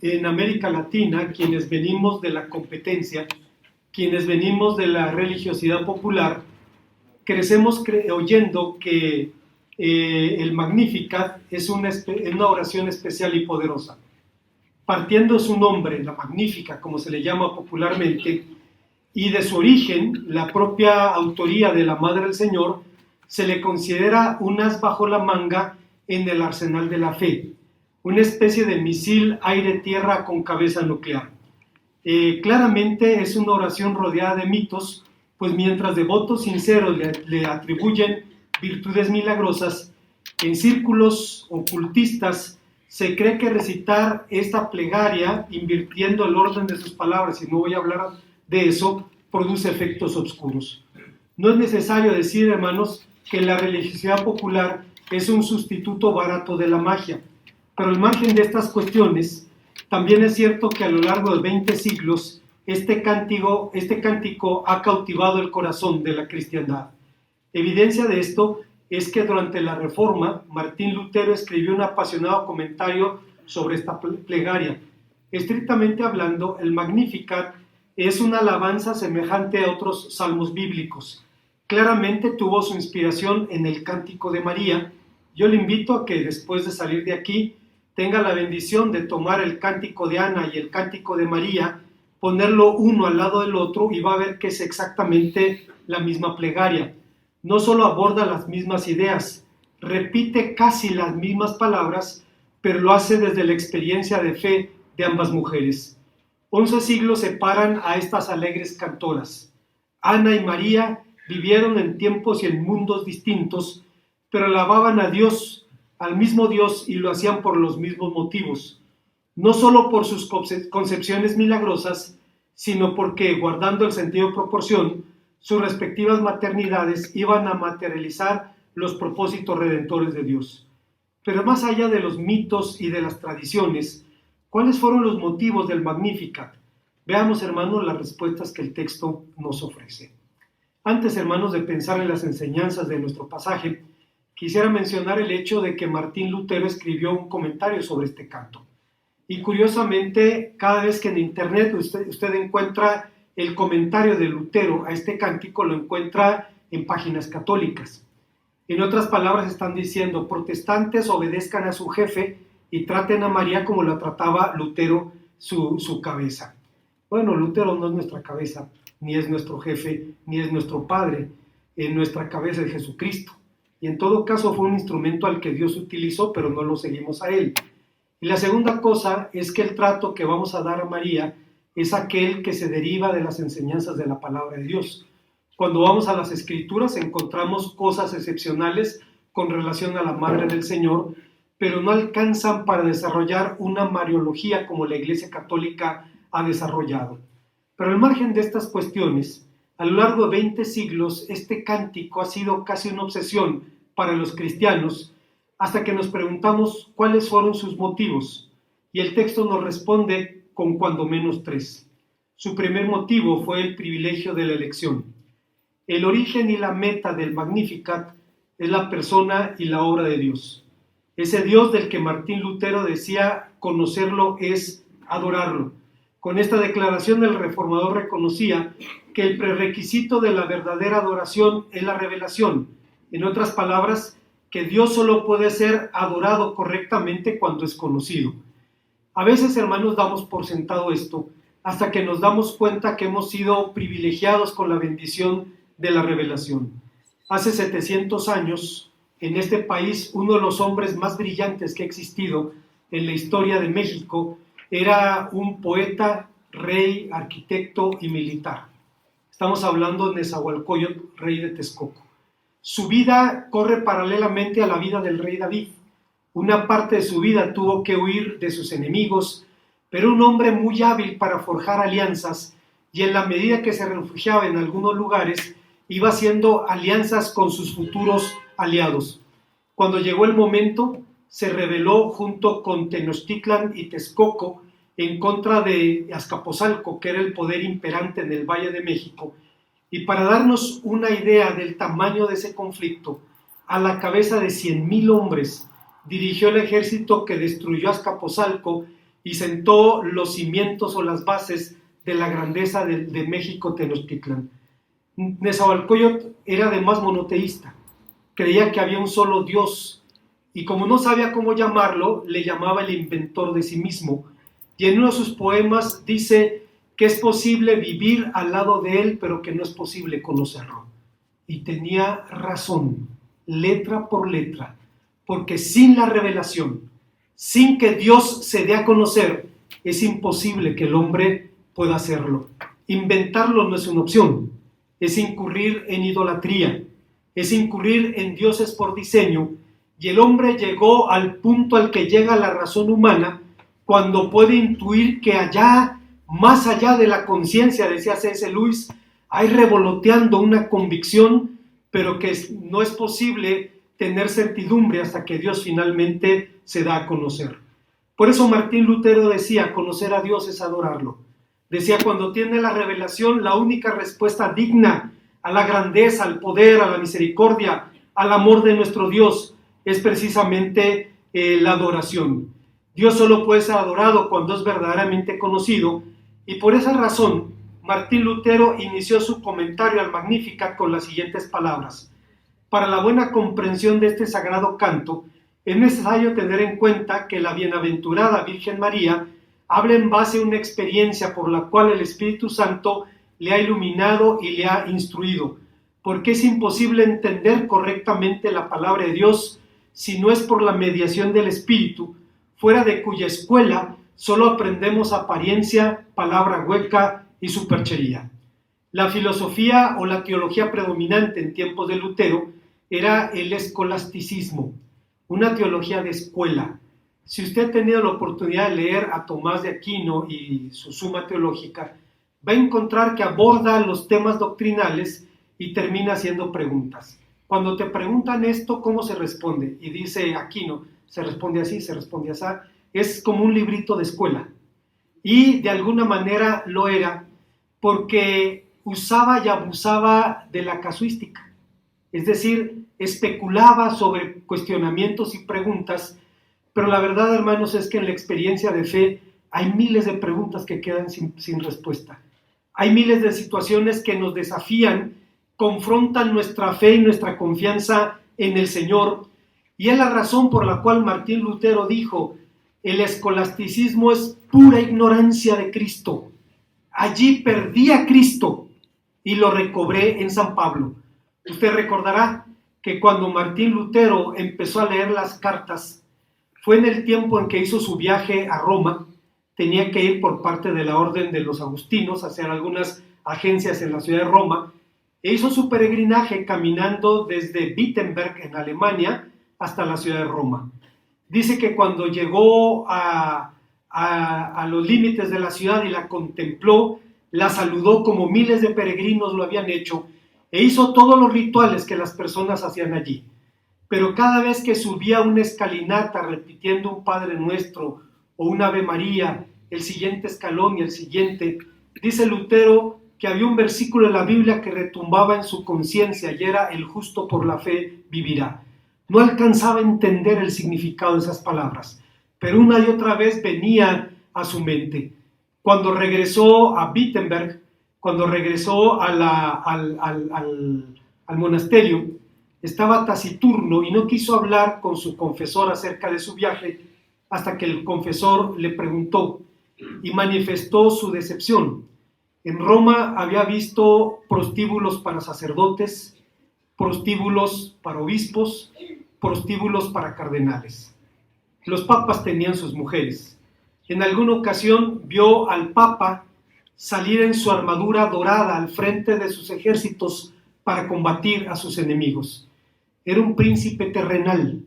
en América Latina, quienes venimos de la competencia, quienes venimos de la religiosidad popular, crecemos oyendo que el Magnificat es una oración especial y poderosa. Partiendo su nombre, la Magnífica, como se le llama popularmente, y de su origen, la propia autoría de la Madre del Señor, se le considera un as bajo la manga en el arsenal de la fe, una especie de misil aire-tierra con cabeza nuclear. Claramente es una oración rodeada de mitos, pues mientras devotos sinceros le atribuyen virtudes milagrosas, en círculos ocultistas se cree que recitar esta plegaria, invirtiendo el orden de sus palabras, y no voy a hablar de eso, produce efectos oscuros. No es necesario decir, hermanos, que la religiosidad popular es un sustituto barato de la magia, pero al margen de estas cuestiones, también es cierto que a lo largo de 20 siglos este cántico ha cautivado el corazón de la cristiandad. Evidencia de esto es que durante la Reforma, Martín Lutero escribió un apasionado comentario sobre esta plegaria. Estrictamente hablando, el Magnificat es una alabanza semejante a otros salmos bíblicos. Claramente tuvo su inspiración en el Cántico de María. Yo le invito a que después de salir de aquí tenga la bendición de tomar el Cántico de Ana y el Cántico de María, ponerlo uno al lado del otro y va a ver que es exactamente la misma plegaria. No solo aborda las mismas ideas, repite casi las mismas palabras, pero lo hace desde la experiencia de fe de ambas mujeres. 11 siglos separan a estas alegres cantoras. Ana y María vivieron en tiempos y en mundos distintos, pero alababan a Dios, al mismo Dios, y lo hacían por los mismos motivos. No solo por sus concepciones milagrosas, sino porque, guardando el sentido de proporción, sus respectivas maternidades iban a materializar los propósitos redentores de Dios. Pero más allá de los mitos y de las tradiciones, ¿cuáles fueron los motivos del Magnificat? Veamos, hermanos, las respuestas que el texto nos ofrece. Antes, hermanos, de pensar en las enseñanzas de nuestro pasaje, quisiera mencionar el hecho de que Martín Lutero escribió un comentario sobre este canto. Y curiosamente, cada vez que en internet usted encuentra el comentario de Lutero a este cántico, lo encuentra en páginas católicas. En otras palabras, están diciendo: protestantes, obedezcan a su jefe y traten a María como la trataba Lutero, su cabeza. Bueno, Lutero no es nuestra cabeza, ni es nuestro jefe, ni es nuestro padre. En nuestra cabeza es Jesucristo. Y en todo caso fue un instrumento al que Dios utilizó, pero no lo seguimos a él. Y la segunda cosa es que el trato que vamos a dar a María es aquel que se deriva de las enseñanzas de la palabra de Dios. Cuando vamos a las Escrituras encontramos cosas excepcionales con relación a la Madre del Señor, pero no alcanzan para desarrollar una mariología como la Iglesia Católica ha desarrollado. Pero al margen de estas cuestiones, a lo largo de 20 siglos, este cántico ha sido casi una obsesión para los cristianos, hasta que nos preguntamos cuáles fueron sus motivos, y el texto nos responde con cuando menos 3. Su primer motivo fue el privilegio de la elección. El origen y la meta del Magnificat es la persona y la obra de Dios. Ese Dios del que Martín Lutero decía conocerlo es adorarlo. Con esta declaración el reformador reconocía que el prerequisito de la verdadera adoración es la revelación. En otras palabras, que Dios solo puede ser adorado correctamente cuando es conocido. A veces, hermanos, damos por sentado esto, hasta que nos damos cuenta que hemos sido privilegiados con la bendición de la revelación. Hace 700 años, en este país, uno de los hombres más brillantes que ha existido en la historia de México era un poeta, rey, arquitecto y militar. Estamos hablando de Nezahualcóyotl, rey de Texcoco. Su vida corre paralelamente a la vida del rey David. Una parte de su vida tuvo que huir de sus enemigos, pero un hombre muy hábil para forjar alianzas, y en la medida que se refugiaba en algunos lugares, iba haciendo alianzas con sus futuros aliados. Cuando llegó el momento, se rebeló junto con Tenochtitlan y Texcoco en contra de Azcapotzalco, que era el poder imperante en el Valle de México. Y para darnos una idea del tamaño de ese conflicto, a la cabeza de 100,000 hombres, dirigió el ejército que destruyó Azcapotzalco y sentó los cimientos o las bases de la grandeza de México Tenochtitlan. Nezahualcóyotl era además monoteísta, creía que había un solo Dios, y como no sabía cómo llamarlo, le llamaba el inventor de sí mismo, y en uno de sus poemas dice que es posible vivir al lado de él, pero que no es posible conocerlo. Y tenía razón, letra por letra, porque sin la revelación, sin que Dios se dé a conocer, es imposible que el hombre pueda hacerlo. Inventarlo no es una opción, es incurrir en idolatría, es incurrir en dioses por diseño, y el hombre llegó al punto al que llega la razón humana cuando puede intuir que allá, más allá de la conciencia, decía C.S. Lewis, hay revoloteando una convicción, pero que no es posible tener certidumbre hasta que Dios finalmente se da a conocer. Por eso Martín Lutero decía, conocer a Dios es adorarlo. Decía, cuando tiene la revelación, la única respuesta digna a la grandeza, al poder, a la misericordia, al amor de nuestro Dios, es precisamente la adoración. Dios solo puede ser adorado cuando es verdaderamente conocido, y por esa razón Martín Lutero inició su comentario al Magnificat con las siguientes palabras: para la buena comprensión de este sagrado canto, es necesario tener en cuenta que la bienaventurada Virgen María habla en base a una experiencia por la cual el Espíritu Santo le ha iluminado y le ha instruido, porque es imposible entender correctamente la palabra de Dios si no es por la mediación del Espíritu, fuera de cuya escuela solo aprendemos apariencia, palabra hueca y superchería. La filosofía o la teología predominante en tiempos de Lutero era el escolasticismo, una teología de escuela. Si usted ha tenido la oportunidad de leer a Tomás de Aquino y su Suma Teológica, va a encontrar que aborda los temas doctrinales y termina haciendo preguntas. Cuando te preguntan esto, ¿cómo se responde? Y dice Aquino, se responde así, se responde así. Es como un librito de escuela. Y de alguna manera lo era porque usaba y abusaba de la casuística. Es decir, especulaba sobre cuestionamientos y preguntas, pero la verdad, hermanos, es que en la experiencia de fe hay miles de preguntas que quedan sin respuesta. Hay miles de situaciones que nos desafían, confrontan nuestra fe y nuestra confianza en el Señor, y es la razón por la cual Martín Lutero dijo, el escolasticismo es pura ignorancia de Cristo. Allí perdí a Cristo y lo recobré en San Pablo. Usted recordará que cuando Martín Lutero empezó a leer las cartas, fue en el tiempo en que hizo su viaje a Roma. Tenía que ir por parte de la Orden de los Agustinos a hacer algunas agencias en la ciudad de Roma, e hizo su peregrinaje caminando desde Wittenberg en Alemania hasta la ciudad de Roma. Dice que cuando llegó a los límites de la ciudad y la contempló, la saludó como miles de peregrinos lo habían hecho, e hizo todos los rituales que las personas hacían allí. Pero cada vez que subía una escalinata repitiendo un Padre Nuestro o un Ave María, el siguiente escalón y el siguiente, dice Lutero que había un versículo de la Biblia que retumbaba en su conciencia y era: el justo por la fe vivirá. No alcanzaba a entender el significado de esas palabras, pero una y otra vez venía a su mente. Cuando regresó a Wittenberg, cuando regresó al monasterio, estaba taciturno y no quiso hablar con su confesor acerca de su viaje hasta que el confesor le preguntó y manifestó su decepción. En Roma había visto prostíbulos para sacerdotes, prostíbulos para obispos, prostíbulos para cardenales. Los papas tenían sus mujeres. En alguna ocasión vio al papa salir en su armadura dorada al frente de sus ejércitos para combatir a sus enemigos. Era un príncipe terrenal,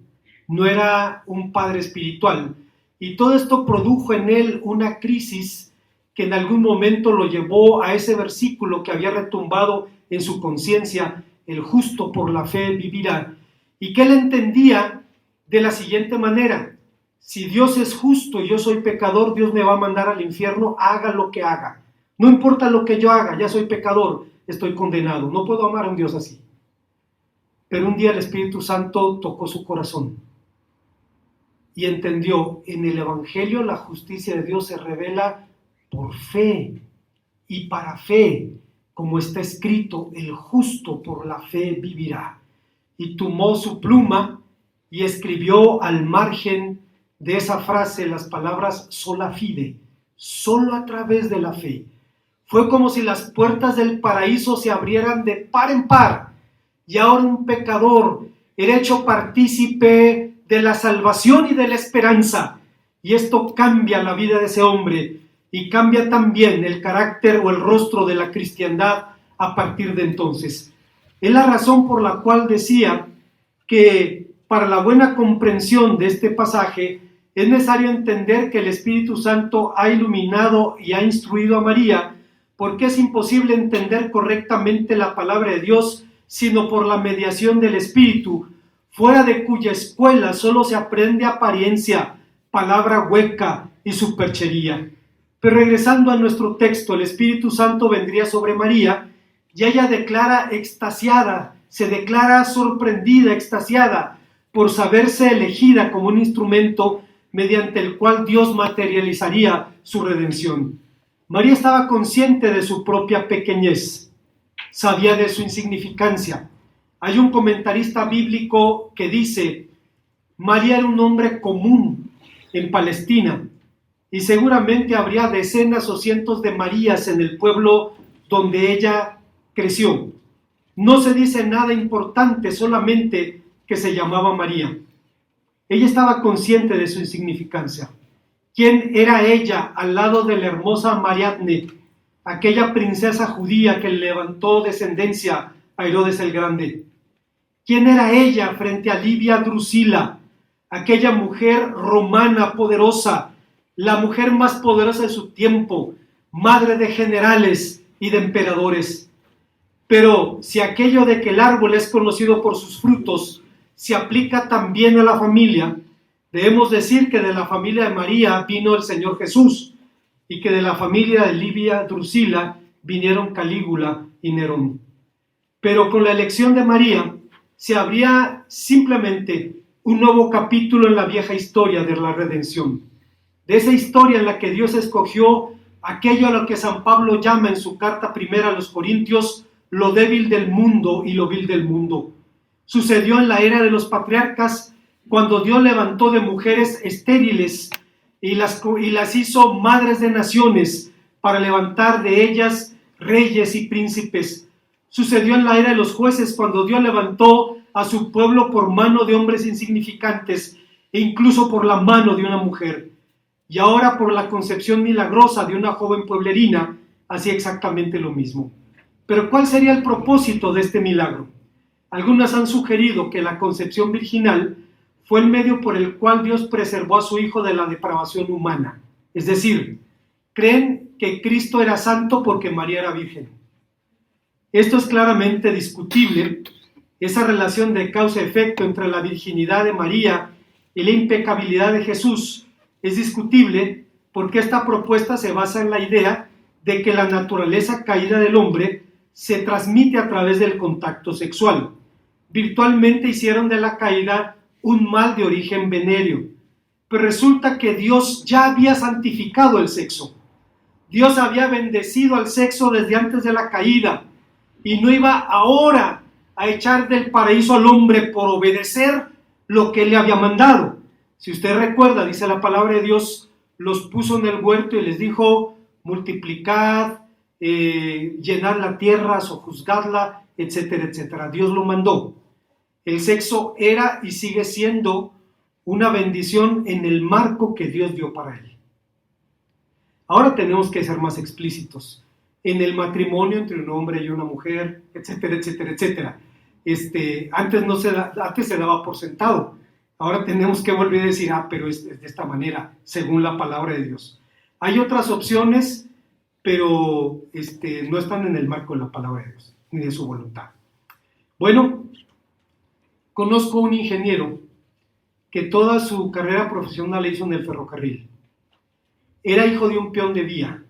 no era un padre espiritual, y todo esto produjo en él una crisis que en algún momento lo llevó a ese versículo que había retumbado en su conciencia: el justo por la fe vivirá, y que él entendía de la siguiente manera: si Dios es justo y yo soy pecador, Dios me va a mandar al infierno, haga lo que haga. No importa lo que yo haga, ya soy pecador, estoy condenado, no puedo amar a un Dios así. Pero un día el Espíritu Santo tocó su corazón y entendió, en el Evangelio la justicia de Dios se revela por fe y para fe, como está escrito, el justo por la fe vivirá. Y tomó su pluma y escribió al margen de esa frase las palabras sola fide, solo a través de la fe. Fue como si las puertas del paraíso se abrieran de par en par, y ahora un pecador era hecho partícipe de la salvación y de la esperanza, y esto cambia la vida de ese hombre, y cambia también el carácter o el rostro de la cristiandad a partir de entonces. Es la razón por la cual decía que para la buena comprensión de este pasaje es necesario entender que el Espíritu Santo ha iluminado y ha instruido a María, porque es imposible entender correctamente la palabra de Dios sino por la mediación del Espíritu, fuera de cuya escuela solo se aprende apariencia, palabra hueca y superchería. Pero regresando a nuestro texto, el Espíritu Santo vendría sobre María y ella declara extasiada, se declara sorprendida, extasiada, por saberse elegida como un instrumento mediante el cual Dios materializaría su redención. María estaba consciente de su propia pequeñez, sabía de su insignificancia. Hay un comentarista bíblico que dice, María era un nombre común en Palestina y seguramente habría decenas o cientos de Marías en el pueblo donde ella creció. No se dice nada importante, solamente que se llamaba María. Ella estaba consciente de su insignificancia. ¿Quién era ella al lado de la hermosa Mariamne, aquella princesa judía que levantó descendencia a Herodes el Grande? ¿Quién era ella frente a Livia Drusila, aquella mujer romana poderosa, la mujer más poderosa de su tiempo, madre de generales y de emperadores? Pero si aquello de que el árbol es conocido por sus frutos se aplica también a la familia, debemos decir que de la familia de María vino el Señor Jesús y que de la familia de Livia Drusila vinieron Calígula y Nerón. Pero con la elección de María se abría simplemente un nuevo capítulo en la vieja historia de la redención. De esa historia en la que Dios escogió aquello a lo que San Pablo llama en su carta primera a los Corintios lo débil del mundo y lo vil del mundo. Sucedió en la era de los patriarcas, cuando Dios levantó de mujeres estériles y las hizo madres de naciones para levantar de ellas reyes y príncipes. Sucedió en la era de los jueces, cuando Dios levantó a su pueblo por mano de hombres insignificantes e incluso por la mano de una mujer. Y ahora por la concepción milagrosa de una joven pueblerina, hacía exactamente lo mismo. Pero ¿cuál sería el propósito de este milagro? Algunas han sugerido que la concepción virginal fue el medio por el cual Dios preservó a su Hijo de la depravación humana. Es decir, creen que Cristo era santo porque María era virgen. Esto es claramente discutible. Esa relación de causa-efecto entre la virginidad de María y la impecabilidad de Jesús es discutible porque esta propuesta se basa en la idea de que la naturaleza caída del hombre se transmite a través del contacto sexual. Virtualmente hicieron de la caída un mal de origen venéreo, pero resulta que Dios ya había santificado el sexo. Dios había bendecido al sexo desde antes de la caída y no iba ahora a echar del paraíso al hombre por obedecer lo que él le había mandado. Si usted recuerda, dice la palabra de Dios, los puso en el huerto y les dijo, multiplicad, llenad la tierra, sojuzgadla, etcétera, etcétera. Dios lo mandó. El sexo era y sigue siendo una bendición en el marco que Dios dio para él. Ahora tenemos que ser más explícitos. En el matrimonio entre un hombre y una mujer, etcétera, etcétera, etcétera. Antes se daba por sentado. Ahora tenemos que volver a decir, pero es de esta manera, según la palabra de Dios. Hay otras opciones, pero no están en el marco de la palabra de Dios, ni de su voluntad. Bueno, conozco un ingeniero que toda su carrera profesional la hizo en el ferrocarril. Era hijo de un peón de vía.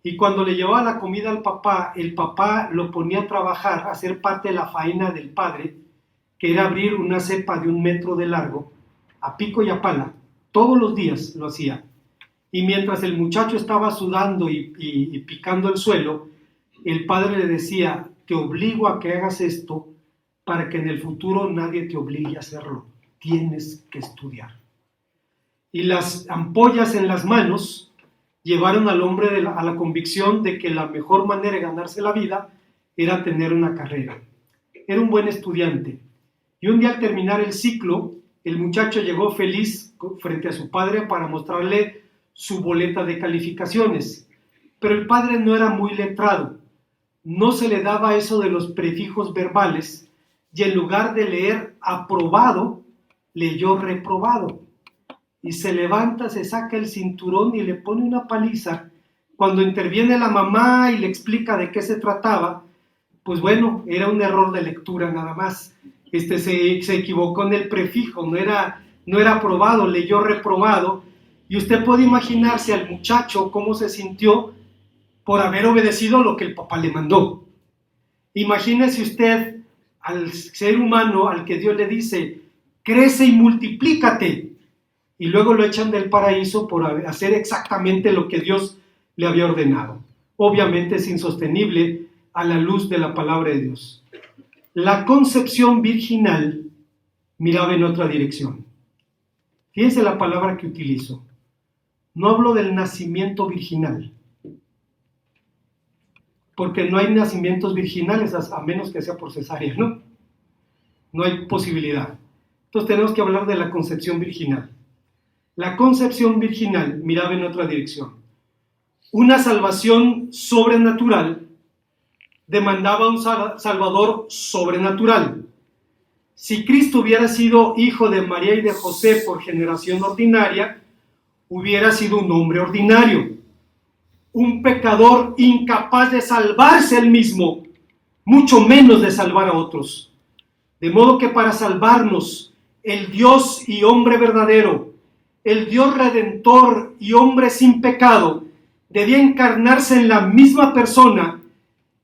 Y cuando le llevaba la comida al papá, el papá lo ponía a trabajar, a hacer parte de la faena del padre, que era abrir una cepa de 1 metro de largo, a pico y a pala, todos los días lo hacía. Y mientras el muchacho estaba sudando y picando el suelo, el padre le decía: te obligo a que hagas esto para que en el futuro nadie te obligue a hacerlo. Tienes que estudiar. Y las ampollas en las manos llevaron al hombre a la convicción de que la mejor manera de ganarse la vida era tener una carrera. Era un buen estudiante. Y un día, al terminar el ciclo, el muchacho llegó feliz frente a su padre para mostrarle su boleta de calificaciones. Pero el padre no era muy letrado. No se le daba eso de los prefijos verbales, y en lugar de leer aprobado, leyó reprobado. Y se levanta, se saca el cinturón y le pone una paliza. Cuando interviene la mamá y le explica de qué se trataba, pues bueno, era un error de lectura nada más. Se equivocó en el prefijo, no era aprobado, leyó reprobado. Y usted puede imaginarse al muchacho cómo se sintió por haber obedecido lo que el papá le mandó. Imagínese usted al ser humano al que Dios le dice: crece y multiplícate, y luego lo echan del paraíso por hacer exactamente lo que Dios le había ordenado. Obviamente es insostenible a la luz de la palabra de Dios. La concepción virginal miraba en otra dirección. Fíjense la palabra que utilizo. No hablo del nacimiento virginal, porque no hay nacimientos virginales a menos que sea por cesárea, ¿no? No hay posibilidad. Entonces tenemos que hablar de la concepción virginal. La concepción virginal miraba en otra dirección. Una salvación sobrenatural demandaba un Salvador sobrenatural. Si Cristo hubiera sido hijo de María y de José por generación ordinaria, hubiera sido un hombre ordinario, un pecador incapaz de salvarse él mismo, mucho menos de salvar a otros. De modo que para salvarnos, el Dios y hombre verdadero, el Dios redentor y hombre sin pecado, debía encarnarse en la misma persona,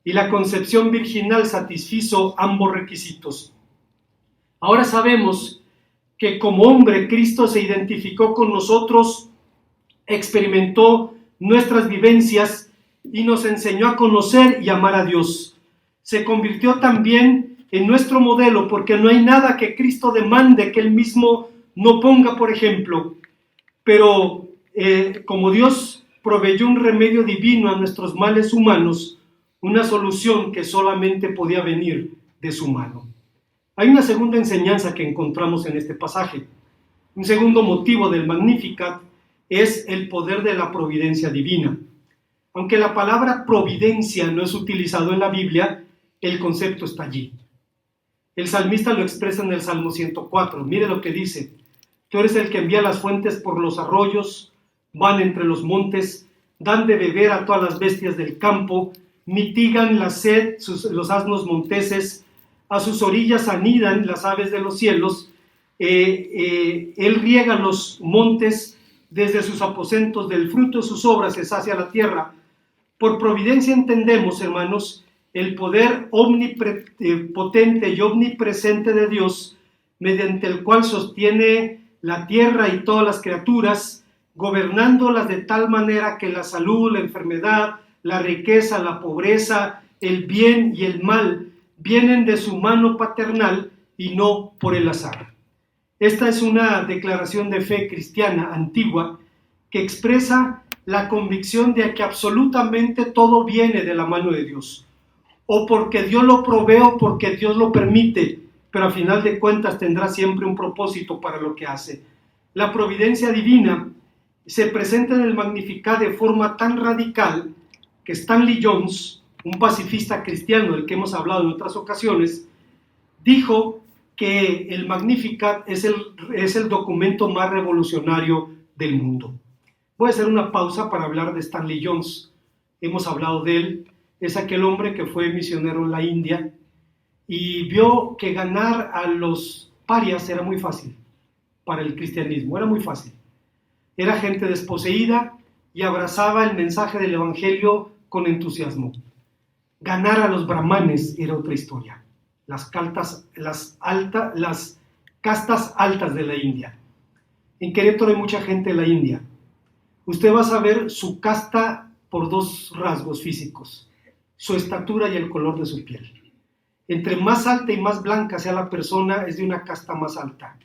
y la concepción virginal satisfizo ambos requisitos. Ahora sabemos que como hombre Cristo se identificó con nosotros, experimentó nuestras vivencias y nos enseñó a conocer y amar a Dios. Se convirtió también en nuestro modelo, porque no hay nada que Cristo demande que Él mismo no ponga, por ejemplo. Pero como Dios proveyó un remedio divino a nuestros males humanos, una solución que solamente podía venir de su mano. Hay una segunda enseñanza que encontramos en este pasaje. Un segundo motivo del Magnificat es el poder de la providencia divina. Aunque la palabra providencia no es utilizado en la Biblia, el concepto está allí. El salmista lo expresa en el Salmo 104. Mire lo que dice: tú eres el que envía las fuentes por los arroyos, van entre los montes, dan de beber a todas las bestias del campo, mitigan la sed los asnos monteses, a sus orillas anidan las aves de los cielos, él riega los montes, desde sus aposentos del fruto de sus obras se sacia la tierra. Por providencia entendemos, hermanos, el poder omnipotente y omnipresente de Dios, mediante el cual sostiene la tierra y todas las criaturas, gobernándolas de tal manera que la salud, la enfermedad, la riqueza, la pobreza, el bien y el mal vienen de su mano paternal y no por el azar. Esta es una declaración de fe cristiana antigua que expresa la convicción de que absolutamente todo viene de la mano de Dios, o porque Dios lo provee o porque Dios lo permite, pero a final de cuentas tendrá siempre un propósito para lo que hace. La providencia divina se presenta en el Magnificat de forma tan radical que Stanley Jones, un pacifista cristiano del que hemos hablado en otras ocasiones, dijo que el Magnificat es el documento más revolucionario del mundo. Voy a hacer una pausa para hablar de Stanley Jones. Hemos hablado de él. Es aquel hombre que fue misionero en la India y vio que ganar a los parias era muy fácil para el cristianismo, era muy fácil. Era gente desposeída y abrazaba el mensaje del evangelio con entusiasmo. Ganar a los brahmanes era otra historia. Las castas altas de la India. En Querétaro hay mucha gente de la India. Usted va a saber su casta por dos rasgos físicos: su estatura y el color de su piel. Entre más alta y más blanca sea la persona, es de una casta más alta.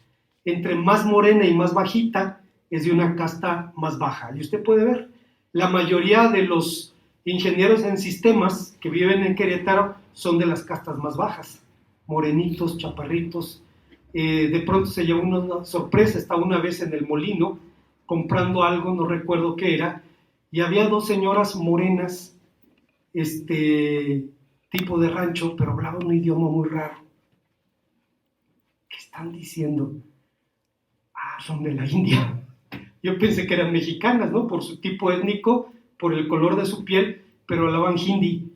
Entre más morena y más bajita, es de una casta más baja. Y usted puede ver, la mayoría de los ingenieros en sistemas que viven en Querétaro son de las castas más bajas, morenitos, chaparritos. De pronto se llevó una sorpresa, estaba una vez en el molino comprando algo, no recuerdo qué era, y había dos señoras morenas, tipo de rancho, pero hablaban un idioma muy raro. ¿Qué están diciendo? Ah, son de la India. Yo pensé que eran mexicanas, ¿no? Por su tipo étnico, por el color de su piel, pero hablaban hindi.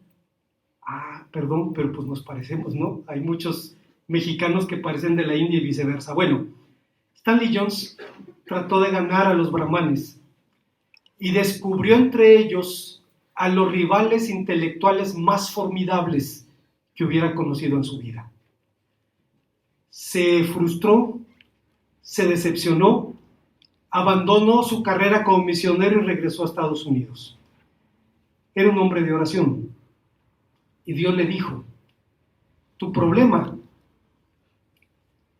Ah, perdón, pero pues nos parecemos, ¿no? Hay muchos mexicanos que parecen de la India y viceversa. Bueno, Stanley Jones trató de ganar a los brahmanes y descubrió entre ellos a los rivales intelectuales más formidables que hubiera conocido en su vida. Se frustró, se decepcionó, abandonó su carrera como misionero y regresó a Estados Unidos. Era un hombre de oración y Dios le dijo: tu problema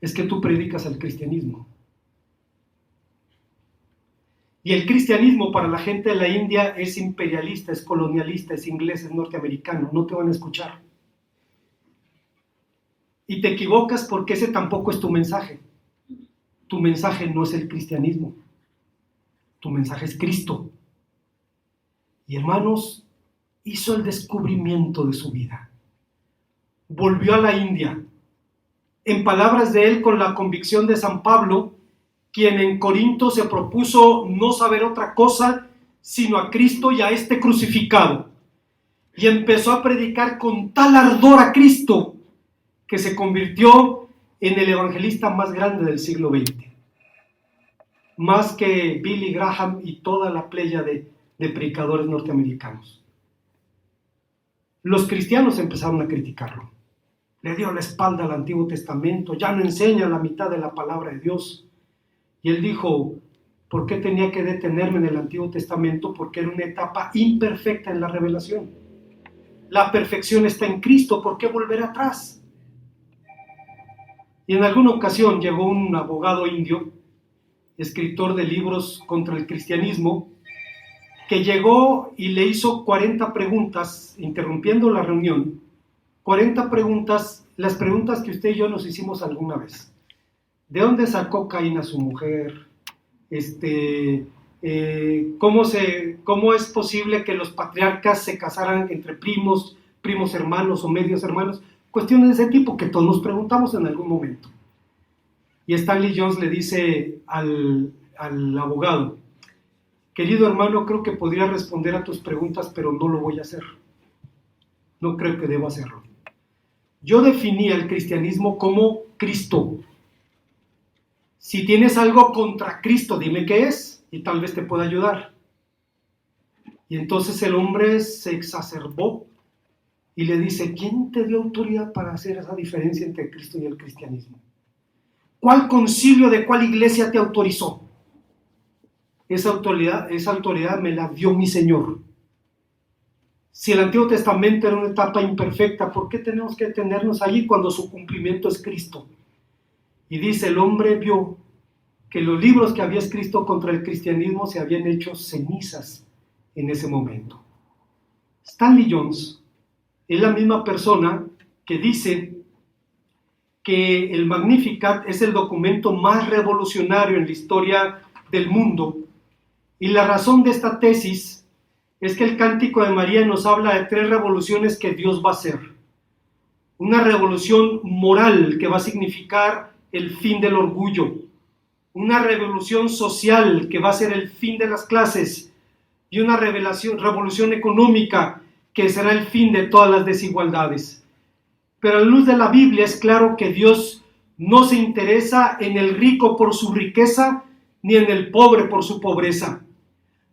es que tú predicas el cristianismo. Y el cristianismo para la gente de la India es imperialista, es colonialista, es inglés, es norteamericano, no te van a escuchar. Y te equivocas porque ese tampoco es tu mensaje. Tu mensaje no es el cristianismo, tu mensaje es Cristo. Y hermanos, hizo el descubrimiento de su vida. Volvió a la India. En palabras de él, con la convicción de San Pablo, quien en Corinto se propuso no saber otra cosa sino a Cristo y a este crucificado. Y empezó a predicar con tal ardor a Cristo que se convirtió en el evangelista más grande del siglo XX. Más que Billy Graham y toda la playa de predicadores norteamericanos. Los cristianos empezaron a criticarlo. Le dio la espalda al Antiguo Testamento, ya no enseña la mitad de la palabra de Dios. Y él dijo: ¿por qué tenía que detenerme en el Antiguo Testamento? Porque era una etapa imperfecta en la revelación. La perfección está en Cristo, ¿por qué volver atrás? Y en alguna ocasión llegó un abogado indio, escritor de libros contra el cristianismo, que llegó y le hizo 40 preguntas, interrumpiendo la reunión, 40 preguntas, las preguntas que usted y yo nos hicimos alguna vez. ¿De dónde sacó Caín a su mujer? ¿Cómo es posible que los patriarcas se casaran entre primos hermanos o medios hermanos? Cuestiones de ese tipo que todos nos preguntamos en algún momento. Y Stanley Jones le dice al abogado: querido hermano, creo que podría responder a tus preguntas, pero no lo voy a hacer. No creo que debo hacerlo. Yo definía el cristianismo como Cristo. Si tienes algo contra Cristo, dime qué es y tal vez te pueda ayudar. Y entonces el hombre se exacerbó y le dice: ¿quién te dio autoridad para hacer esa diferencia entre Cristo y el cristianismo? ¿Cuál concilio de cuál iglesia te autorizó? Esa autoridad me la dio mi Señor. Si el Antiguo Testamento era una etapa imperfecta, ¿por qué tenemos que detenernos allí cuando su cumplimiento es Cristo? Y dice: el hombre vio que los libros que había escrito contra el cristianismo se habían hecho cenizas en ese momento. Stanley Jones es la misma persona que dice que el Magnificat es el documento más revolucionario en la historia del mundo. Y la razón de esta tesis es que el Cántico de María nos habla de 3 revoluciones que Dios va a hacer. Una revolución moral que va a significar el fin del orgullo. Una revolución social que va a ser el fin de las clases. Y una revolución económica que será el fin de todas las desigualdades. Pero a la luz de la Biblia es claro que Dios no se interesa en el rico por su riqueza, ni en el pobre por su pobreza.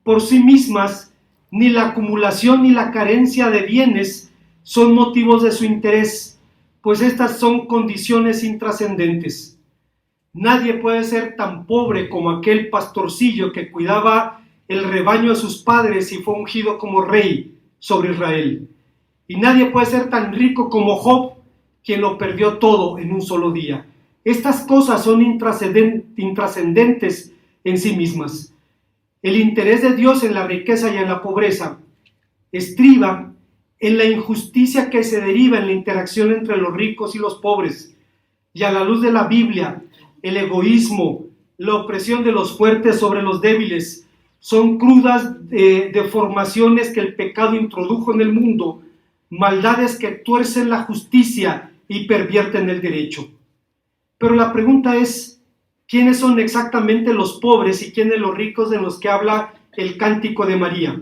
Por sí mismas, ni la acumulación ni la carencia de bienes son motivos de su interés, pues estas son condiciones intrascendentes. Nadie puede ser tan pobre como aquel pastorcillo que cuidaba el rebaño de sus padres y fue ungido como rey sobre Israel. Y nadie puede ser tan rico como Job, quien lo perdió todo en un solo día. Estas cosas son intrascendentes en sí mismas. El interés de Dios en la riqueza y en la pobreza estriba en la injusticia que se deriva en la interacción entre los ricos y los pobres. Y a la luz de la Biblia, el egoísmo, la opresión de los fuertes sobre los débiles, son crudas deformaciones que el pecado introdujo en el mundo, maldades que tuercen la justicia y pervierten el derecho. Pero la pregunta es, ¿quiénes son exactamente los pobres y quiénes los ricos de los que habla el Cántico de María?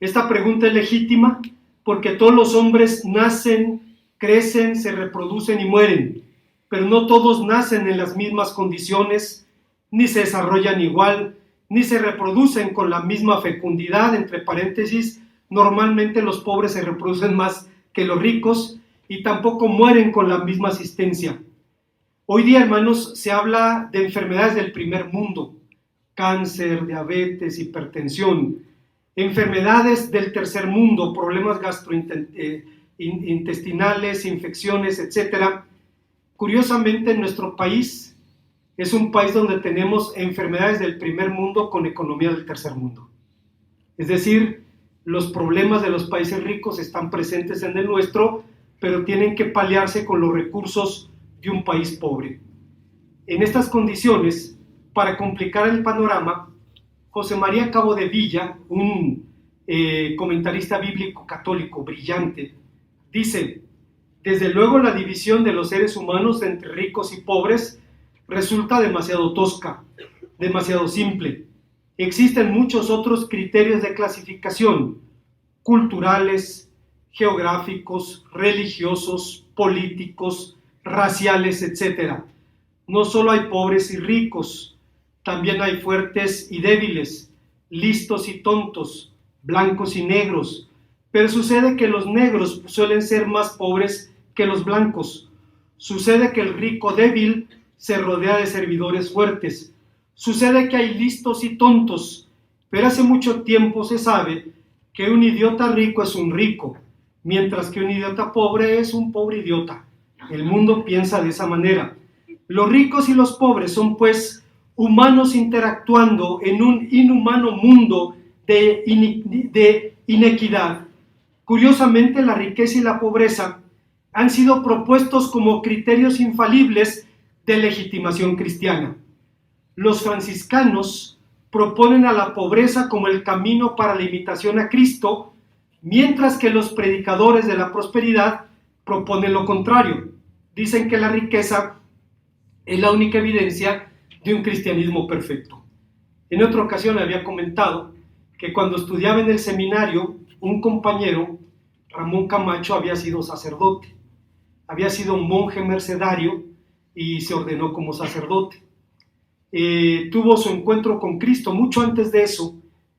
Esta pregunta es legítima porque todos los hombres nacen, crecen, se reproducen y mueren, pero no todos nacen en las mismas condiciones, ni se desarrollan igual, ni se reproducen con la misma fecundidad. Entre paréntesis, normalmente los pobres se reproducen más que los ricos y tampoco mueren con la misma asistencia. Hoy día, hermanos, se habla de enfermedades del primer mundo, cáncer, diabetes, hipertensión, enfermedades del tercer mundo, problemas gastrointestinales, infecciones, etc. Curiosamente, en nuestro país es un país donde tenemos enfermedades del primer mundo con economía del tercer mundo. Es decir, los problemas de los países ricos están presentes en el nuestro, pero tienen que paliarse con los recursos de un país pobre. En estas condiciones, para complicar el panorama, José María Cabo de Villa, un comentarista bíblico católico brillante, dice: desde luego la división de los seres humanos entre ricos y pobres resulta demasiado tosca, demasiado simple. Existen muchos otros criterios de clasificación, culturales, geográficos, religiosos, políticos, raciales, etc. No solo hay pobres y ricos, también hay fuertes y débiles, listos y tontos, blancos y negros, pero sucede que los negros suelen ser más pobres que los blancos. Sucede que el rico débil se rodea de servidores fuertes. Sucede que hay listos y tontos, pero hace mucho tiempo se sabe que un idiota rico es un rico, mientras que un idiota pobre es un pobre idiota. El mundo piensa de esa manera. Los ricos y los pobres son, pues, humanos interactuando en un inhumano mundo de inequidad. Curiosamente, la riqueza y la pobreza han sido propuestos como criterios infalibles de legitimación cristiana. Los franciscanos proponen a la pobreza como el camino para la imitación a Cristo, mientras que los predicadores de la prosperidad proponen lo contrario. Dicen que la riqueza es la única evidencia de un cristianismo perfecto. En otra ocasión había comentado que cuando estudiaba en el seminario, un compañero, Ramón Camacho, había sido sacerdote. Había sido un monje mercedario y se ordenó como sacerdote. Tuvo su encuentro con Cristo mucho antes de eso,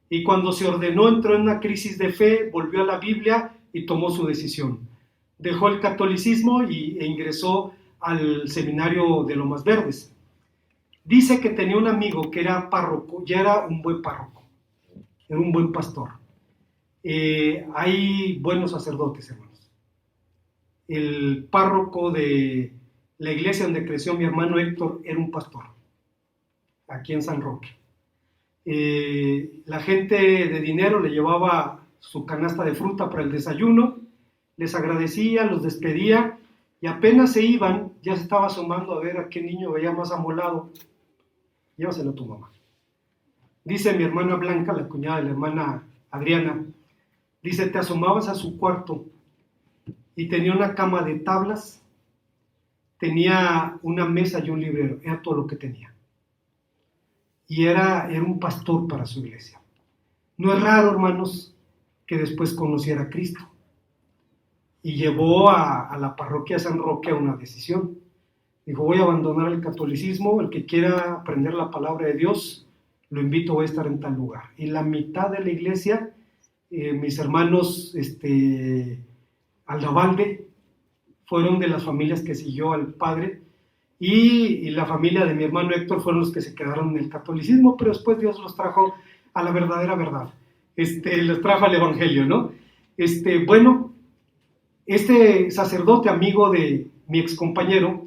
y cuando se ordenó entró en una crisis de fe, volvió a la Biblia y tomó su decisión. Dejó el catolicismo e ingresó al seminario de Lomas Verdes. Dice que tenía un amigo que era párroco, ya era un buen párroco, era un buen pastor. Hay buenos sacerdotes, hermanos. El párroco de la iglesia donde creció mi hermano Héctor era un pastor, aquí en San Roque. La gente de dinero le llevaba su canasta de fruta para el desayuno, les agradecía, los despedía, y apenas se iban, ya se estaba asomando a ver a qué niño veía más amolado. Llévaselo a tu mamá. Dice mi hermana Blanca, la cuñada de la hermana Adriana, dice, te asomabas a su cuarto y tenía una cama de tablas, tenía una mesa y un librero, era todo lo que tenía. Y era un pastor para su iglesia. No es raro, hermanos, que después conociera a Cristo. Y llevó a la parroquia de San Roque a una decisión. Dijo, voy a abandonar el catolicismo, el que quiera aprender la palabra de Dios, lo invito a estar en tal lugar. Y la mitad de la iglesia, mis hermanos Aldavalde, fueron de las familias que siguió al padre, y la familia de mi hermano Héctor fueron los que se quedaron en el catolicismo, pero después Dios los trajo a la verdadera verdad, los trajo al evangelio, ¿no? Bueno, este sacerdote amigo de mi excompañero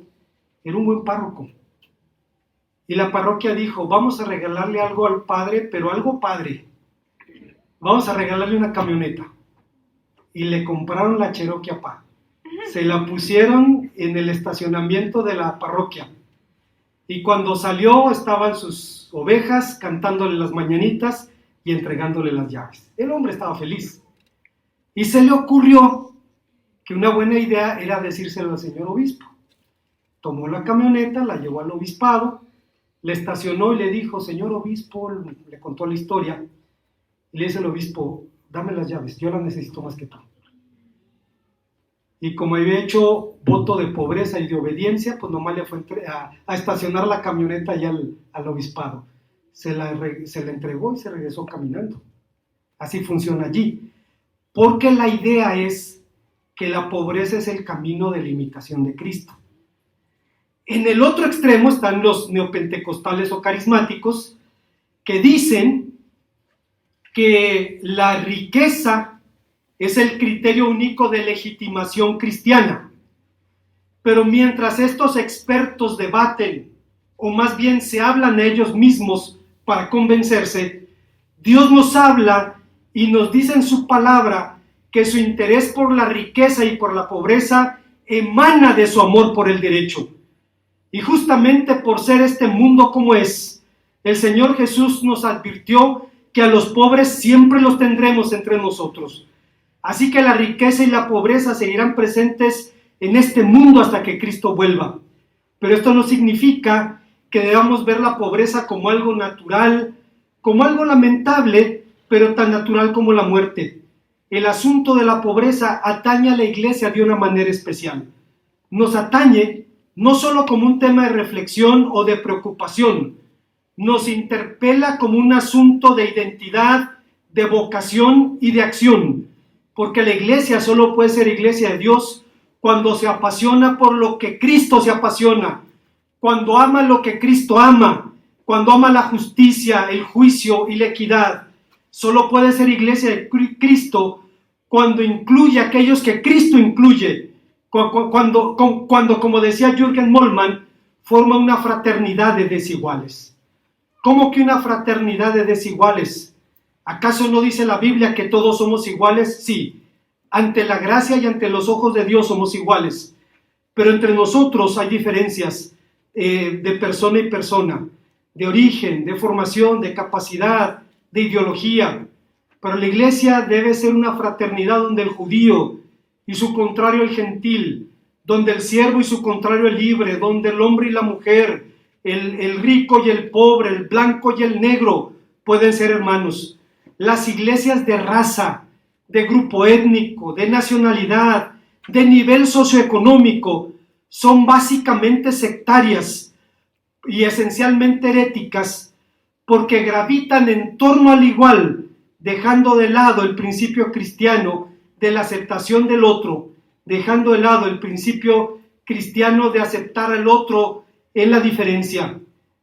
era un buen párroco, y la parroquia dijo, vamos a regalarle algo al padre, pero algo padre, vamos a regalarle una camioneta, y le compraron la Cherokee a pa. Se la pusieron en el estacionamiento de la parroquia. Y cuando salió estaban sus ovejas cantándole las mañanitas y entregándole las llaves. El hombre estaba feliz. Y se le ocurrió que una buena idea era decírselo al señor obispo. Tomó la camioneta, la llevó al obispado, le estacionó y le dijo, señor obispo, le contó la historia, y le dice al obispo, dame las llaves, yo las necesito más que tú. Y como había hecho voto de pobreza y de obediencia, pues nomás le fue a estacionar la camioneta allá al obispado. Se la entregó y se regresó caminando. Así funciona allí. Porque la idea es que la pobreza es el camino de la imitación de Cristo. En el otro extremo están los neopentecostales o carismáticos que dicen que la riqueza es el criterio único de legitimación cristiana. Pero mientras estos expertos debaten, o más bien se hablan a ellos mismos para convencerse, Dios nos habla y nos dice en su palabra que su interés por la riqueza y por la pobreza emana de su amor por el derecho. Y justamente por ser este mundo como es, el Señor Jesús nos advirtió que a los pobres siempre los tendremos entre nosotros. Así que la riqueza y la pobreza seguirán presentes en este mundo hasta que Cristo vuelva. Pero esto no significa que debamos ver la pobreza como algo natural, como algo lamentable, pero tan natural como la muerte. El asunto de la pobreza atañe a la iglesia de una manera especial. Nos atañe no solo como un tema de reflexión o de preocupación, nos interpela como un asunto de identidad, de vocación y de acción. Porque la iglesia solo puede ser iglesia de Dios cuando se apasiona por lo que Cristo se apasiona, cuando ama lo que Cristo ama, cuando ama la justicia, el juicio y la equidad. Solo puede ser iglesia de Cristo cuando incluye a aquellos que Cristo incluye, cuando, como decía Jürgen Moltmann, forma una fraternidad de desiguales. ¿Cómo que una fraternidad de desiguales? ¿Acaso no dice la Biblia que todos somos iguales? Sí, ante la gracia y ante los ojos de Dios somos iguales, pero entre nosotros hay diferencias de persona y persona, de origen, de formación, de capacidad, de ideología. Pero la iglesia debe ser una fraternidad donde el judío y su contrario el gentil, donde el siervo y su contrario el libre, donde el hombre y la mujer, el rico y el pobre, el blanco y el negro pueden ser hermanos. Las iglesias de raza, de grupo étnico, de nacionalidad, de nivel socioeconómico, son básicamente sectarias y esencialmente heréticas porque gravitan en torno al igual, dejando de lado el principio cristiano de la aceptación del otro, dejando de lado el principio cristiano de aceptar al otro en la diferencia.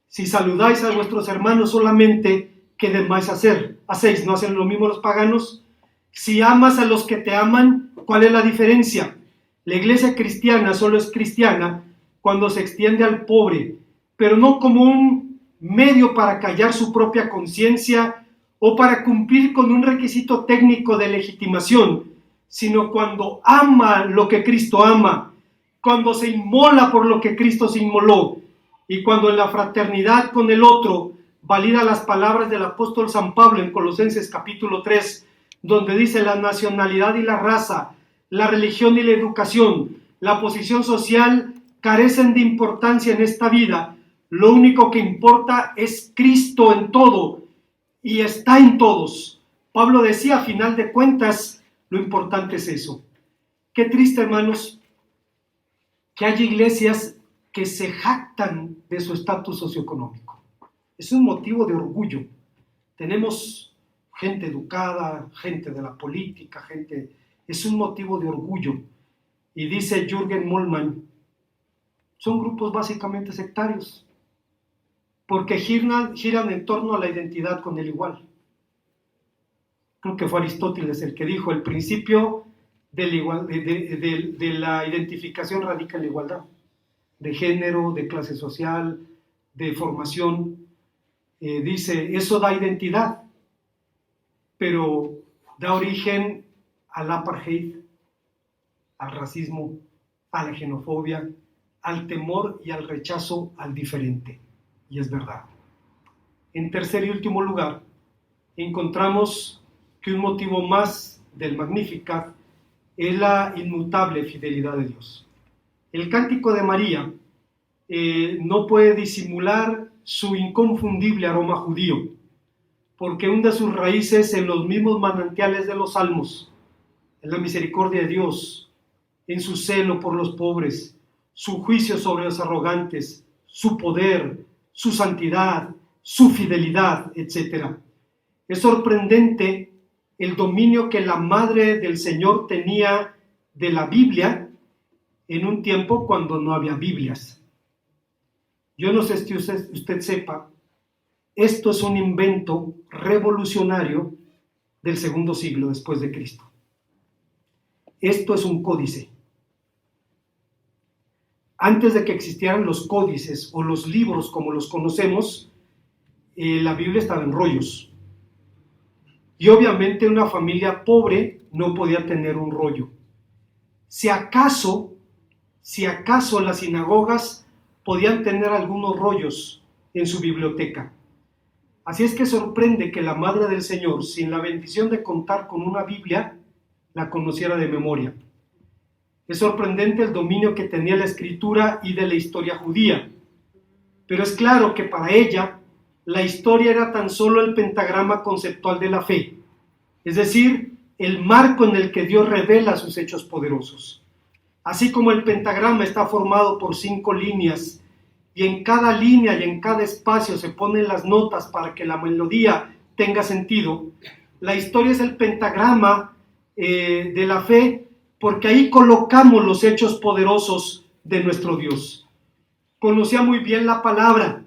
Si saludáis a vuestros hermanos solamente, ¿qué demás hacéis? ¿No hacen lo mismo los paganos? Si amas a los que te aman, ¿cuál es la diferencia? La iglesia cristiana solo es cristiana cuando se extiende al pobre, pero no como un medio para callar su propia conciencia o para cumplir con un requisito técnico de legitimación, sino cuando ama lo que Cristo ama, cuando se inmola por lo que Cristo se inmoló, y cuando en la fraternidad con el otro valida las palabras del apóstol San Pablo en Colosenses capítulo 3, donde dice la nacionalidad y la raza, la religión y la educación, la posición social carecen de importancia en esta vida. Lo único que importa es Cristo en todo y está en todos. Pablo decía, a final de cuentas, lo importante es eso. Qué triste, hermanos, que haya iglesias que se jactan de su estatus socioeconómico. Es un motivo de orgullo. Tenemos gente educada, gente de la política, es un motivo de orgullo. Y dice Jürgen Moltmann, Son grupos básicamente sectarios, porque giran en torno a la identidad con el igual. Creo que fue Aristóteles el que dijo, el principio de la identificación radica en la igualdad, de género, de clase social, de formación. Dice, eso da identidad, pero da origen al apartheid, al racismo, a la xenofobia, al temor y al rechazo al diferente. Y es verdad. En tercer y último lugar, encontramos que un motivo más del Magnificat es la inmutable fidelidad de Dios. El Cántico de María no puede disimular su inconfundible aroma judío, porque hunde sus raíces en los mismos manantiales de los salmos, en la misericordia de Dios, en su celo por los pobres, su juicio sobre los arrogantes, su poder, su santidad, su fidelidad, etc. Es sorprendente el dominio que la Madre del Señor tenía de la Biblia en un tiempo cuando no había Biblias. Yo no sé si usted sepa, esto es un invento revolucionario del segundo siglo después de Cristo. Esto es un códice. Antes de que existieran los códices o los libros como los conocemos, la Biblia estaba en rollos. Y obviamente una familia pobre no podía tener un rollo. Si acaso las sinagogas podían tener algunos rollos en su biblioteca. Así es que sorprende que la Madre del Señor, sin la bendición de contar con una Biblia, la conociera de memoria. Es sorprendente el dominio que tenía la escritura y de la historia judía. Pero es claro que para ella, la historia era tan solo el pentagrama conceptual de la fe, es decir, el marco en el que Dios revela sus hechos poderosos. Así como el pentagrama está formado por 5 líneas, y en cada línea y en cada espacio se ponen las notas para que la melodía tenga sentido, la historia es el pentagrama de la fe, porque ahí colocamos los hechos poderosos de nuestro Dios. Conocía muy bien la palabra,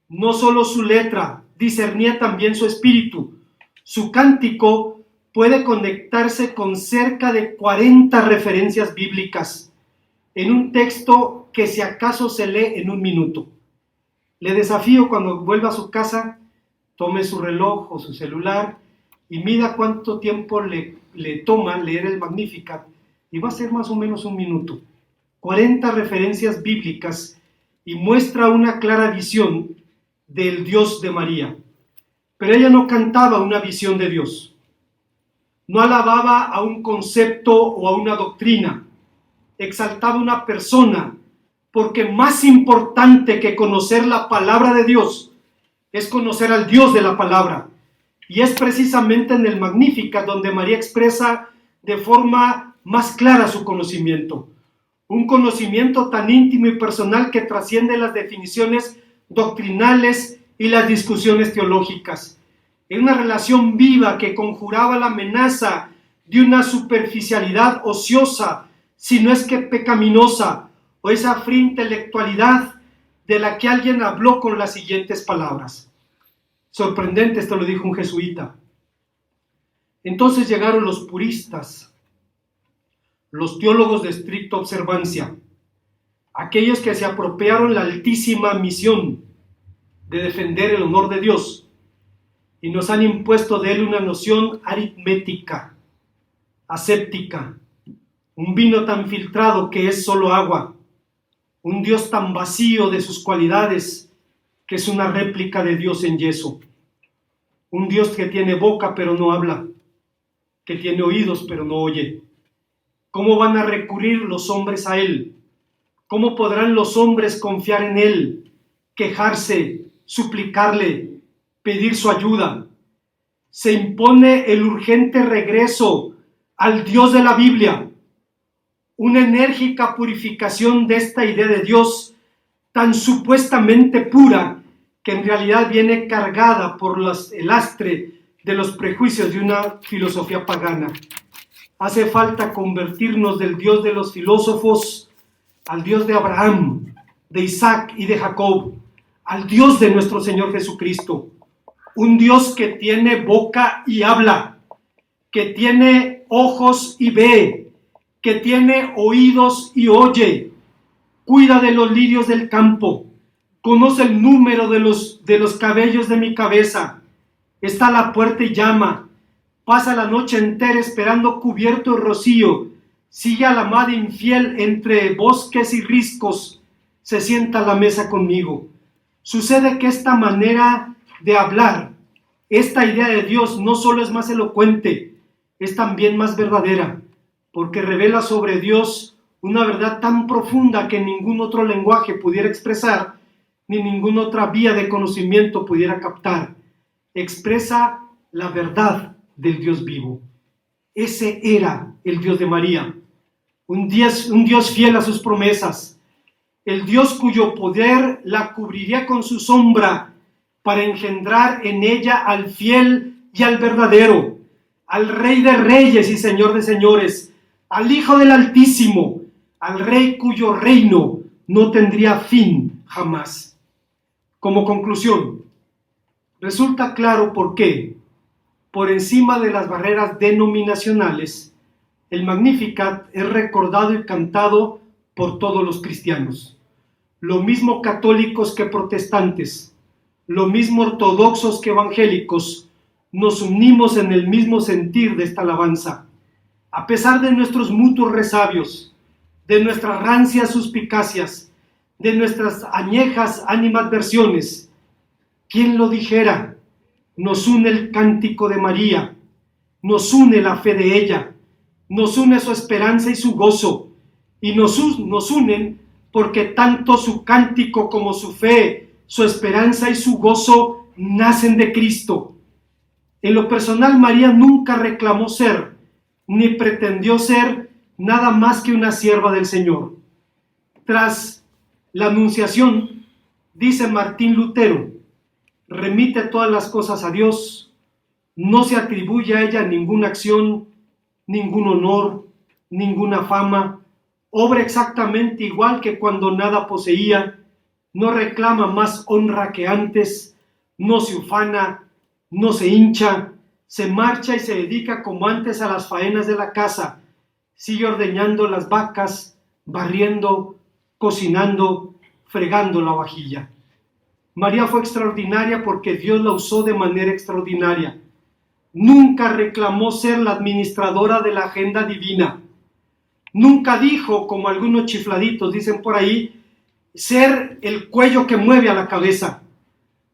no solo su letra, discernía también su espíritu. Su cántico puede conectarse con cerca de 40 referencias bíblicas en un texto que si acaso se lee en un minuto. Le desafío cuando vuelva a su casa, tome su reloj o su celular y mida cuánto tiempo le toma leer el Magnificat, y va a ser más o menos un minuto. 40 referencias bíblicas y muestra una clara visión del Dios de María. Pero ella no cantaba una visión de Dios, no alababa a un concepto o a una doctrina, exaltaba una persona, porque más importante que conocer la palabra de Dios es conocer al Dios de la palabra. Y es precisamente en el Magnificat donde María expresa de forma más clara su conocimiento. Un conocimiento tan íntimo y personal que trasciende las definiciones doctrinales y las discusiones teológicas. En una relación viva que conjuraba la amenaza de una superficialidad ociosa, si no es que pecaminosa, o esa fría intelectualidad de la que alguien habló con las siguientes palabras. Sorprendente, esto lo dijo un jesuita. Entonces llegaron los puristas, los teólogos de estricta observancia, aquellos que se apropiaron la altísima misión de defender el honor de Dios y nos han impuesto de él una noción aritmética, aséptica, un vino tan filtrado que es solo agua, un Dios tan vacío de sus cualidades que es una réplica de Dios en yeso, un Dios que tiene boca pero no habla, que tiene oídos pero no oye. ¿Cómo van a recurrir los hombres a él? ¿Cómo podrán los hombres confiar en él, quejarse, suplicarle, pedir su ayuda? Se impone el urgente regreso al Dios de la Biblia, una enérgica purificación de esta idea de Dios tan supuestamente pura que en realidad viene cargada por el lastre de los prejuicios de una filosofía pagana. Hace falta convertirnos del Dios de los filósofos al Dios de Abraham, de Isaac y de Jacob, al Dios de nuestro Señor Jesucristo, un Dios que tiene boca y habla, que tiene ojos y ve, que tiene oídos y oye, cuida de los lirios del campo, conoce el número de los cabellos de mi cabeza, está a la puerta y llama, pasa la noche entera esperando cubierto de rocío, sigue a la madre infiel entre bosques y riscos, se sienta a la mesa conmigo. Sucede que esta manera de hablar, esta idea de Dios no solo es más elocuente, es también más verdadera, porque revela sobre Dios una verdad tan profunda que ningún otro lenguaje pudiera expresar, ni ninguna otra vía de conocimiento pudiera captar. Expresa la verdad del Dios vivo. Ese era el Dios de María, un Dios fiel a sus promesas, el Dios cuyo poder la cubriría con su sombra para engendrar en ella al fiel y al verdadero, al Rey de Reyes y Señor de Señores, al Hijo del Altísimo, al Rey cuyo reino no tendría fin jamás. Como conclusión, resulta claro por qué, por encima de las barreras denominacionales, el Magnificat es recordado y cantado por todos los cristianos, lo mismo católicos que protestantes, lo mismo ortodoxos que evangélicos. Nos unimos en el mismo sentir de esta alabanza. A pesar de nuestros mutuos resabios, de nuestras rancias suspicacias, de nuestras añejas animadversiones, ¿quién lo dijera? Nos une el cántico de María, nos une la fe de ella, nos une su esperanza y su gozo, y nos unen porque tanto su cántico como su fe, su esperanza y su gozo nacen de Cristo. En lo personal, María nunca reclamó ser, ni pretendió ser nada más que una sierva del Señor. Tras la Anunciación, dice Martín Lutero, remite todas las cosas a Dios, no se atribuye a ella ninguna acción, ningún honor, ninguna fama, obra exactamente igual que cuando nada poseía, no reclama más honra que antes, no se ufana, no se hincha, se marcha y se dedica como antes a las faenas de la casa, sigue ordeñando las vacas, barriendo, cocinando, fregando la vajilla. María fue extraordinaria porque Dios la usó de manera extraordinaria. Nunca reclamó ser la administradora de la agenda divina. Nunca dijo, como algunos chifladitos dicen por ahí, ser el cuello que mueve a la cabeza.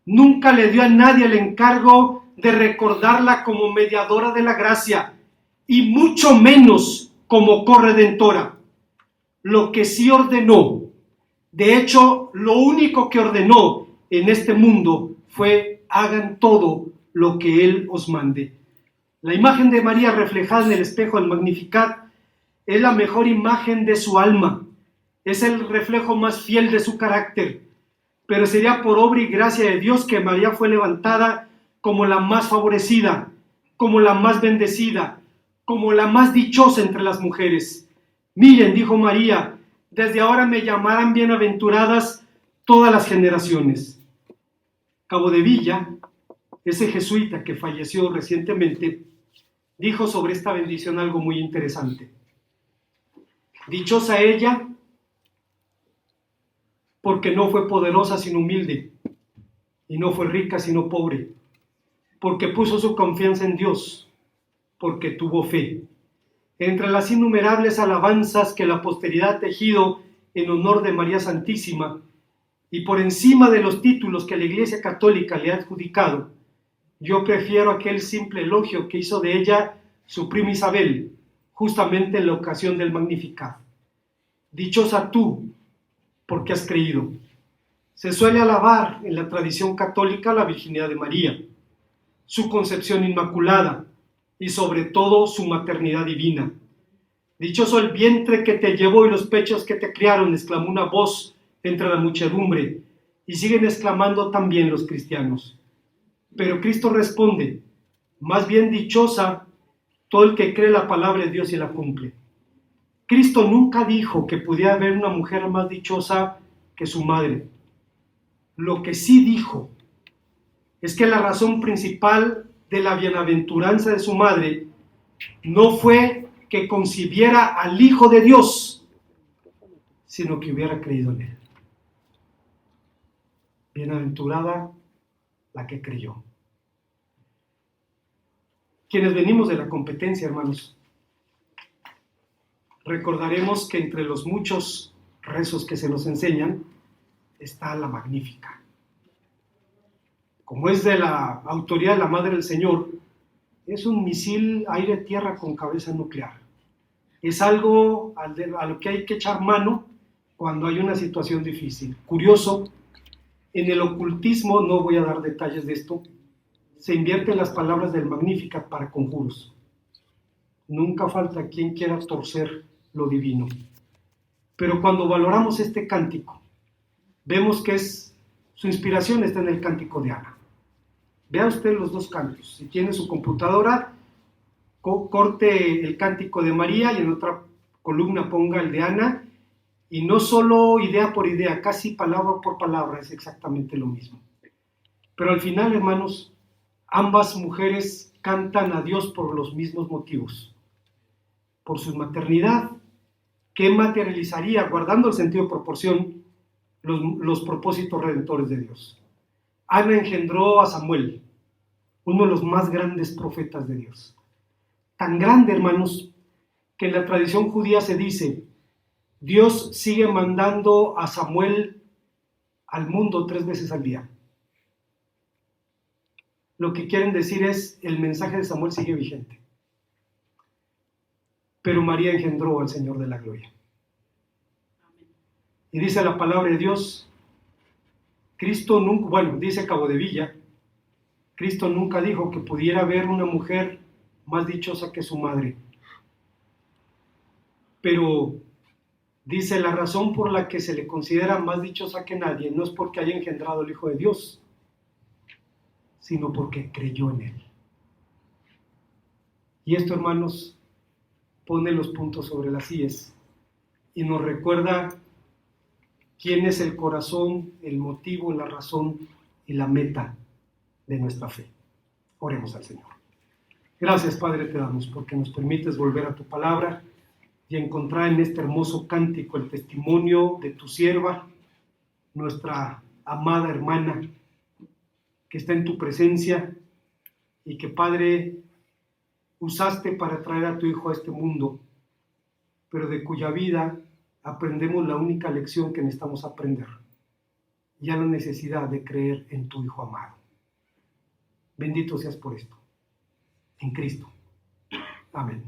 Nunca le dio a nadie el encargo de recordarla como mediadora de la gracia, y mucho menos como corredentora. Lo que sí ordenó, de hecho, lo único que ordenó en este mundo fue: hagan todo lo que Él os mande. La imagen de María reflejada en el espejo del Magnificat es la mejor imagen de su alma, es el reflejo más fiel de su carácter, pero sería por obra y gracia de Dios que María fue levantada como la más favorecida, como la más bendecida, como la más dichosa entre las mujeres. Miren, dijo María, desde ahora me llamarán bienaventuradas todas las generaciones. Capdevila, ese jesuita que falleció recientemente, dijo sobre esta bendición algo muy interesante. Dichosa ella porque no fue poderosa sino humilde, y no fue rica sino pobre, porque puso su confianza en Dios, porque tuvo fe. Entre las innumerables alabanzas que la posteridad ha tejido en honor de María Santísima, y por encima de los títulos que la Iglesia Católica le ha adjudicado, yo prefiero aquel simple elogio que hizo de ella su prima Isabel, justamente en la ocasión del Magnificat. Dichosa tú, porque has creído. Se suele alabar en la tradición católica la virginidad de María, su concepción inmaculada y sobre todo su maternidad divina. Dichoso el vientre que te llevó y los pechos que te criaron, exclamó una voz entre la muchedumbre, y siguen exclamando también los cristianos. Pero Cristo responde: más bien dichosa todo el que cree la palabra de Dios y la cumple. Cristo nunca dijo que pudiera haber una mujer más dichosa que su madre. Lo que sí dijo es que la razón principal de la bienaventuranza de su madre no fue que concibiera al Hijo de Dios, sino que hubiera creído en él. Bienaventurada la que creyó. Quienes venimos de la competencia, hermanos, recordaremos que entre los muchos rezos que se nos enseñan está la Magnífica. Como es de la autoría de la Madre del Señor, es un misil aire-tierra con cabeza nuclear. Es algo a lo que hay que echar mano cuando hay una situación difícil. Curioso, en el ocultismo, no voy a dar detalles de esto, se invierten las palabras del Magnificat para conjuros. Nunca falta quien quiera torcer lo divino. Pero cuando valoramos este cántico, vemos que su inspiración está en el cántico de Ana. Vea usted los dos cantos. Si tiene su computadora, corte el cántico de María y en otra columna ponga el de Ana. Y no solo idea por idea, casi palabra por palabra, es exactamente lo mismo. Pero al final, hermanos, ambas mujeres cantan a Dios por los mismos motivos. Por su maternidad, que materializaría, guardando el sentido de proporción, los propósitos redentores de Dios. Ana engendró a Samuel, uno de los más grandes profetas de Dios. Tan grande, hermanos, que en la tradición judía se dice, Dios sigue mandando a Samuel al mundo 3 veces al día. Lo que quieren decir es, el mensaje de Samuel sigue vigente. Pero María engendró al Señor de la Gloria. Y dice la palabra de Dios, Cristo nunca, bueno, dice Cabo de Villa, Cristo nunca dijo que pudiera haber una mujer más dichosa que su madre. Pero dice, la razón por la que se le considera más dichosa que nadie no es porque haya engendrado al Hijo de Dios, sino porque creyó en él. Y esto, hermanos, pone los puntos sobre las íes y nos recuerda quién es el corazón, el motivo, la razón y la meta de nuestra fe. Oremos al Señor. Gracias, Padre, te damos porque nos permites volver a tu palabra y encontrar en este hermoso cántico el testimonio de tu sierva, nuestra amada hermana, que está en tu presencia y que, Padre, usaste para traer a tu Hijo a este mundo, pero de cuya vida aprendemos la única lección que necesitamos aprender, ya la necesidad de creer en tu Hijo amado. Bendito seas por esto. En Cristo. Amén.